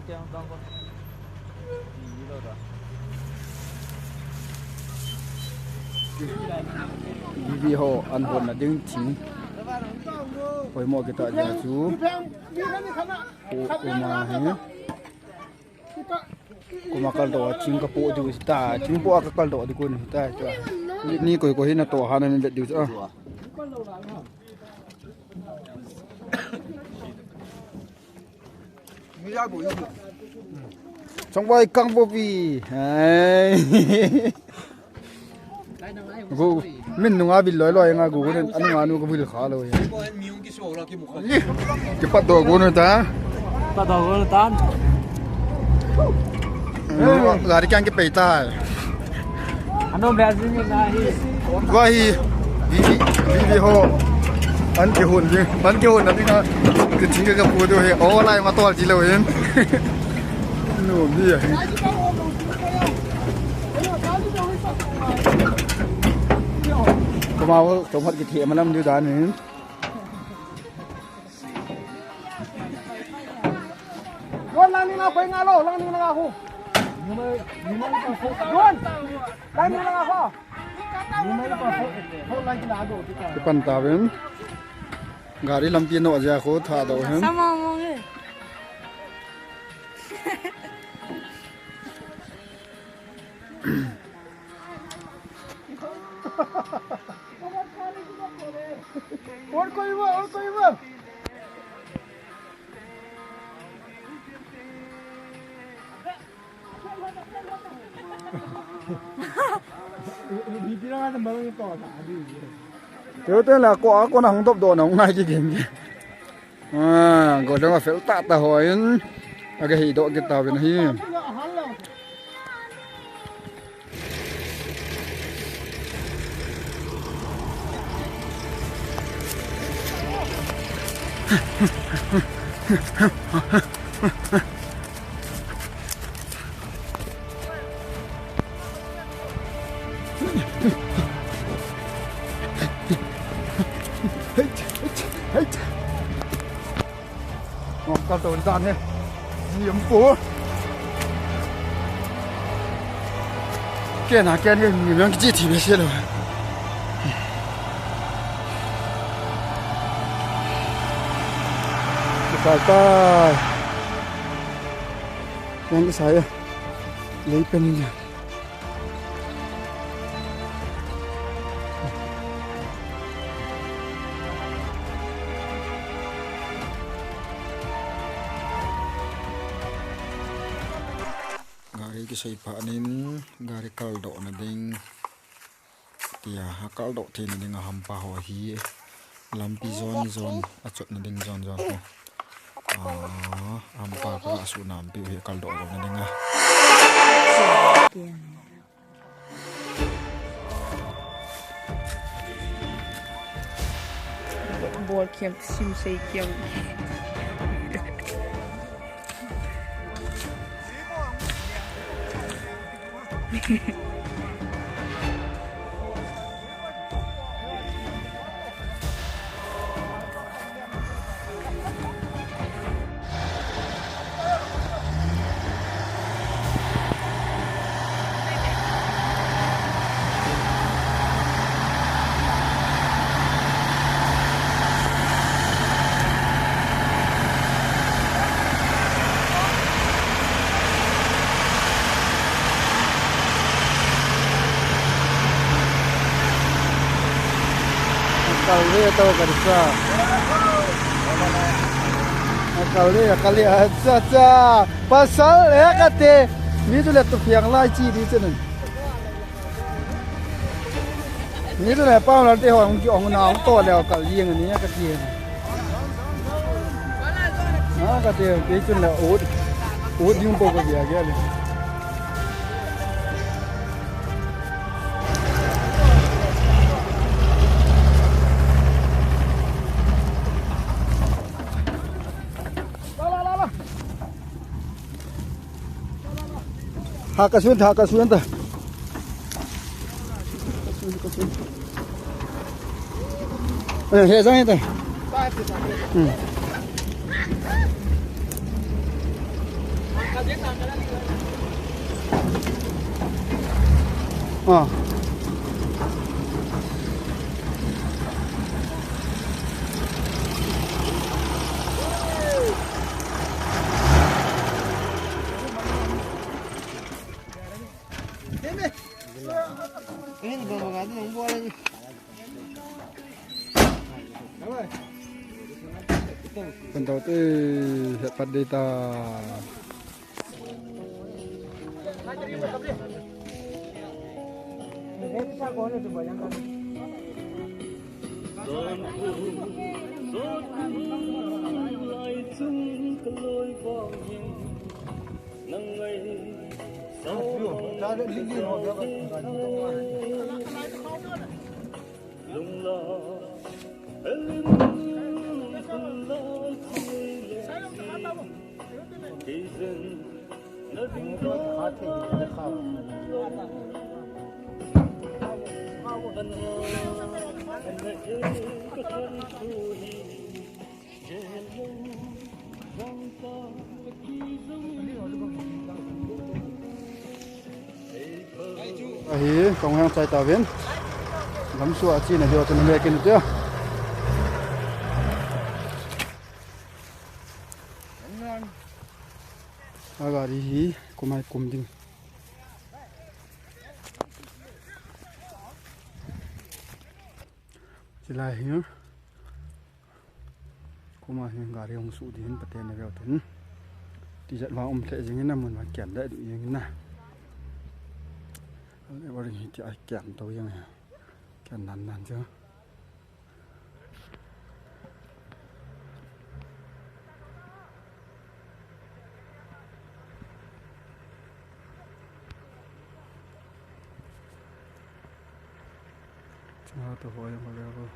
tiếng tông con gì đâu rồi vì họ ăn hồn là đứng chính với mọi cái tọa nhà chú mà hết kuma kaldo chính cái bộ điều ta chính bộ cái kaldo thì quân ta cho ni coi hết là tổ hà nên được điều cho trong vai căng bộ vì mình nung abi loi loi nga gu nên anh nga nu có vui khá rồi cái bắt đầu của nó ta gari kang ke peita anh ông bé gì này vai vi ho an ke hon na tinga ke tinga ka pu do he o lai ma tol ji lo hen no bi ya ko mau trong hết cái thiệ mà năm như đàn này con lang ni na khoi nga lo lang ni na ho cái pan ta bên gari lampi no aja ko tha do hen और कोई वो Thế tên là có con hàng tốc độ nó ngay cái game kia gọi là phải tạ hỏi cái hệ độ cái tàu bên này con tàu gian thế diễm phố cái nào cái này mình đang chỉ thì biết rồi cái ta yang saya lấy pen ini gari kisah ipanin gari kaldo na ding tia kaldo thi na ding hampa ho hi lampi zon achot na ding zon ko hampa ko asu nampi hi kaldo na ding bol kem sim sei kem kali atau kerja kali aja pasal ya kate ni tu lihat tu yang laci di sana ni tu lihat pau nanti orang nak to lewat kali yang ni kate kate itu lah ud yung pokok dia ni Hakasun ta. He sang ta. À. Ini bawa nggak buat lagi. Pentau tu dapat data. Ahi, kong yang saya tawin, lam suat sih nak jual tu nak yakin itu ya. Agak di kumai kumding. Silahnya, kumai yang gari yang sudiin paten nak tu. Tidak mau tak jangan namun makan dah tu yang na. Orang ini dia kian tahu yang kian nan je. Cuma tu yang boleh aku.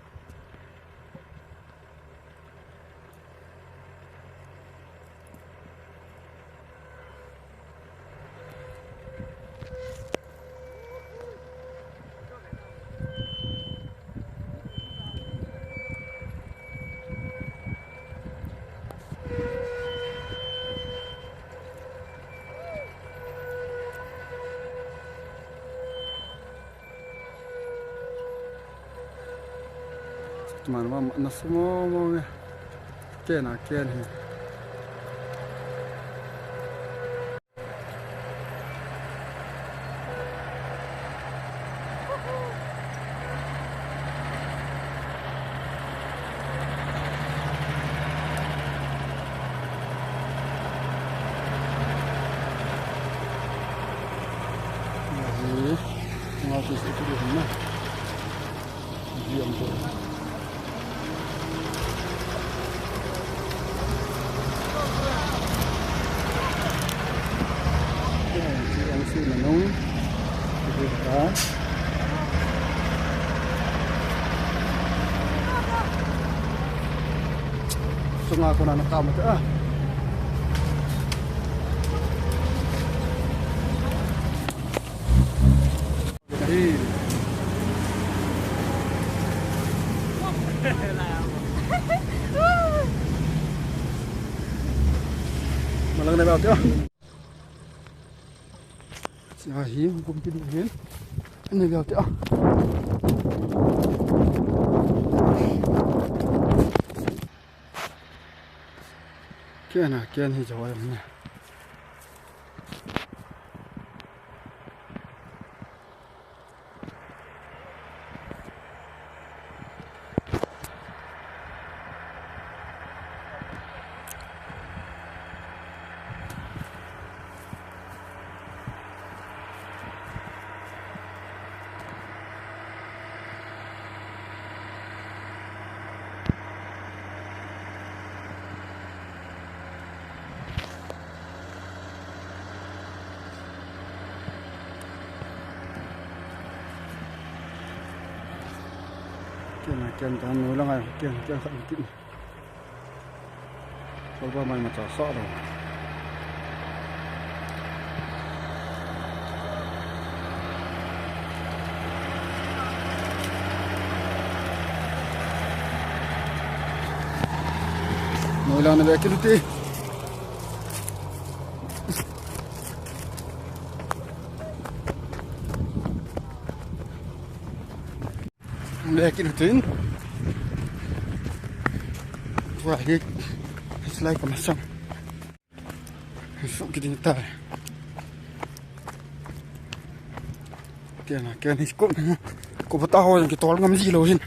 Cuman mana semua mau kian ni. Jadi, masih sedikit di sana. Diam tu. Si menung kita sungai aku nak nakam tu ah. Jadi malang nak bawa tu. Ahi, hukum tidurin. Ini lihat ya. Kian hijau ni. Kian tahan ulang ay kian sakit. Kalau main macam sok dah. Ulang na ba kiliti? lekin tin wah hik selai kemasang sok kita tar tiana kian iskop ko bataho yang kita ngam si lo sin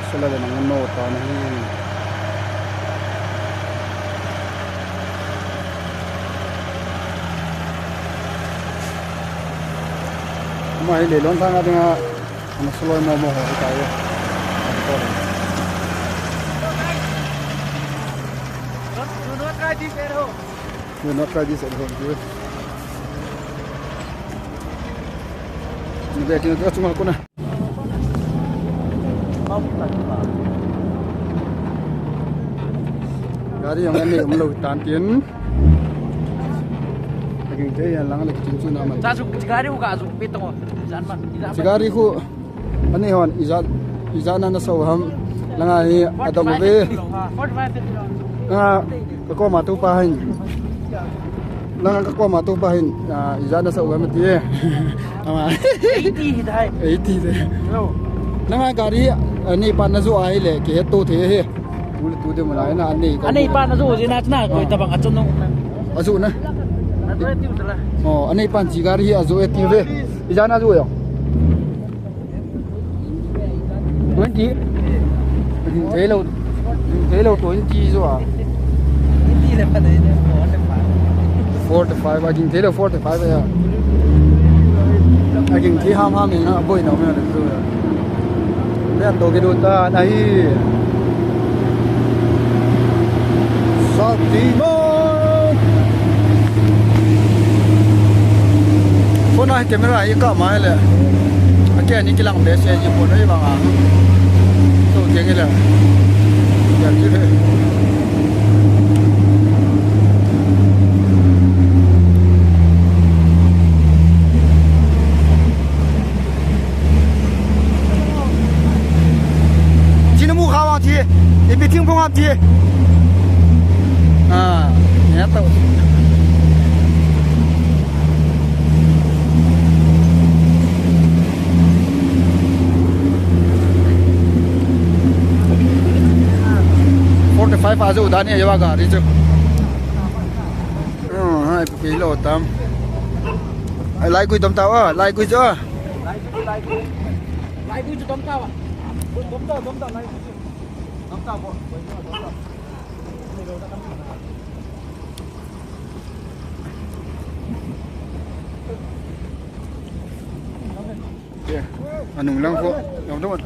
sila din ang nota na yun. Mahili lang sana natin nga masuloy mo mo tayo. Do not try this at home. Do not try this at home. Hindi kinagawa cuma ako na. Gari yang ini melalui tantin. Lagi dia yang lang lagi cincin nama. Sasuk cigari uga asuk pitong. Cigari ku ani hon izana na sawham langai ada mobil. Kako matupahin. Langan kako matupahin. Izana sawham dia. Ama 80 dai. 80 deh. Langan gari ani panazu ai le ke tu the he. Ul tu de mulai na ani. Ani pa na zo sina na ko tabang atun no. Azu na. Na tu tala. Oh, ani pan cigari azu etive. Izana azu yo. Twenty. Thế lâu 20 rồi à? 20 là phải đấy 4 to 5. I think thế là 4 to 5 rồi à? I think thế ham mình nó bôi nó mới được rồi. Đây đồ cái đồ ta này. Satimo. Phone này camera ấy cả máyเลย. Cái này cái lăng bé xe gì phone đấy bằng à? Tôi cái này là. Dạ chứ thế. Thì bị tiếng phong thì nhé tàu five aja udah nih ya gari tuh hai kilo tam lại quy tôm tàu à lại quy chưa lại quy cho tôm tàu à tôm tàu này tôm tàu bộ anong lang po yung doon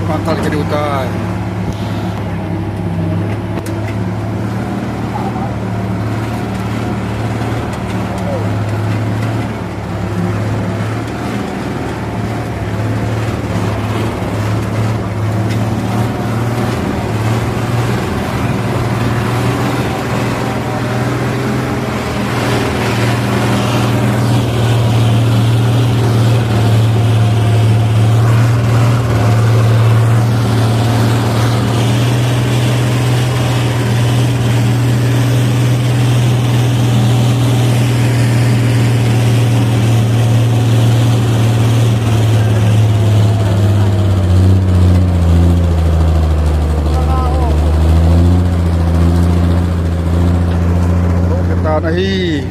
mantal ke hutan này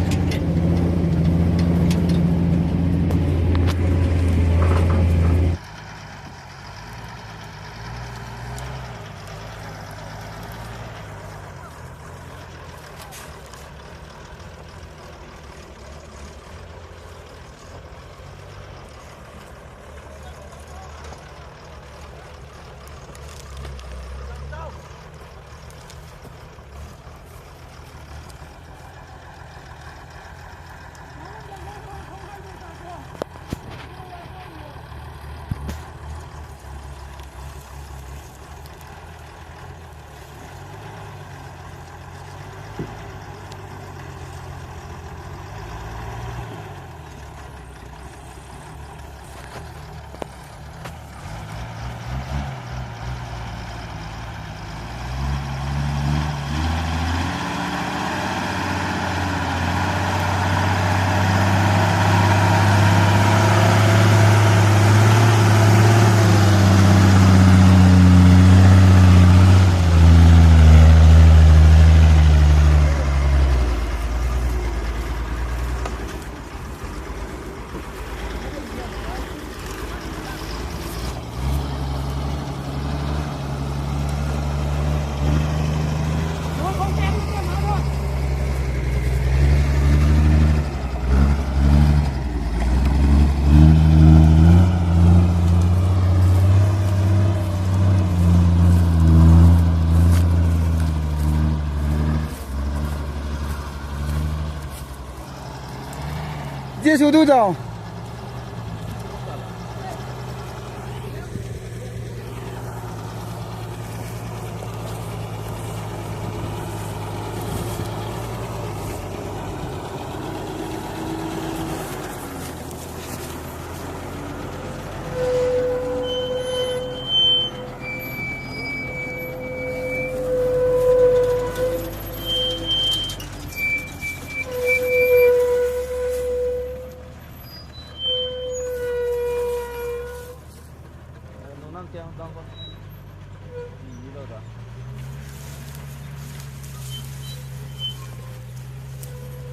接速度长。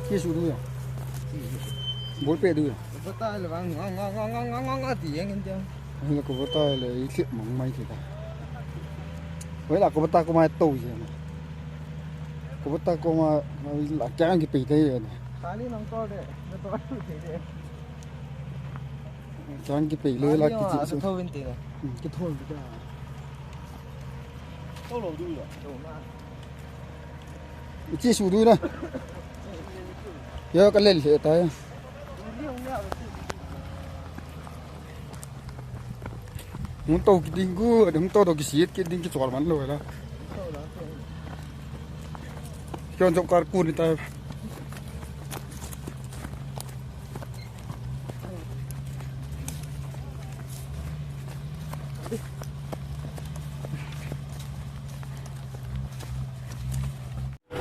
接速度呀，冇背度呀。 Betul lah bang, ngong tiếng kan tiếng. Là có bớt tay là ý thiện mỏng may thì cả. Với là có bớt tay có mai tàu gì mà. Có bớt tay có mà là chán cái bì đây rồi. Kali nong kau deh, betul deh. Chán cái bì lưới là cái gì Ada thâu bên tiền. cái thôi cái đó. Đâu lầu đuôi rồi. Cái chia sủ đuôi đây. Giờ cái lên thì tay. Muốn tàu cái đinh cứ đừng tàu cái xịt cái đinh cái chọt bắn rồi đó. Cho trong car cuốn ta.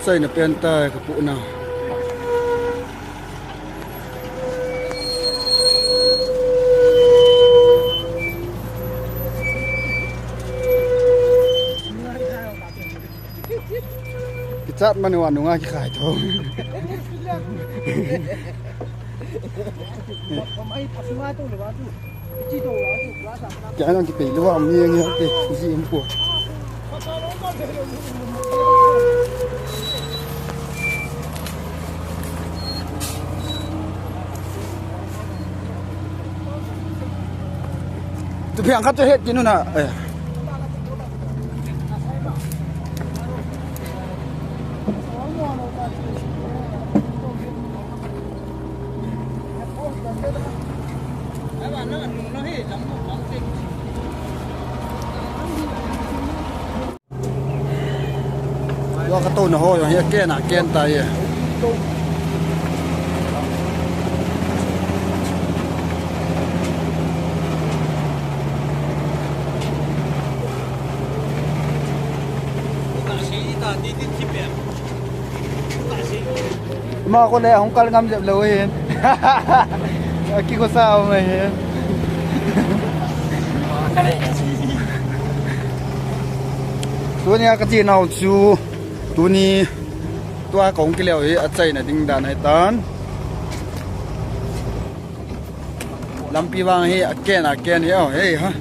Xây là pen ta cái cụ nào. Chat mana wan nunga ki khai tho. Pemain pasma tu lepas tu. Cito lepas tu kelasa. Jangan ki pe lu am ni ngi te si em po. Tu pi angkat je het kinu na. Do cái tôn nó hôi rồi hiện kia là kiên tay mà con này không cần ngâm dẹp lối hiện kia có sao mày hiệnตัวนี้ก็จีนเอาจูตัวนี้ตัวของกิเลสอัดใจนะดิ้งดานให้ตานลำปีวางให้อักแกนเฮ้ยฮะ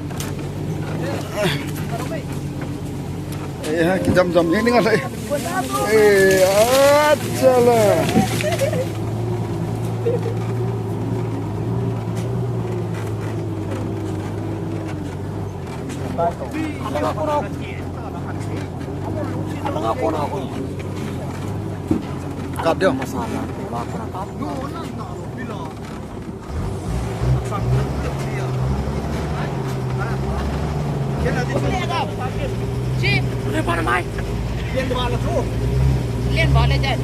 กินจำยังนึกอะไรอัดเจ้าละกลับเดี๋ยว Liên bỏ là thu. Liên bỏ lên trên.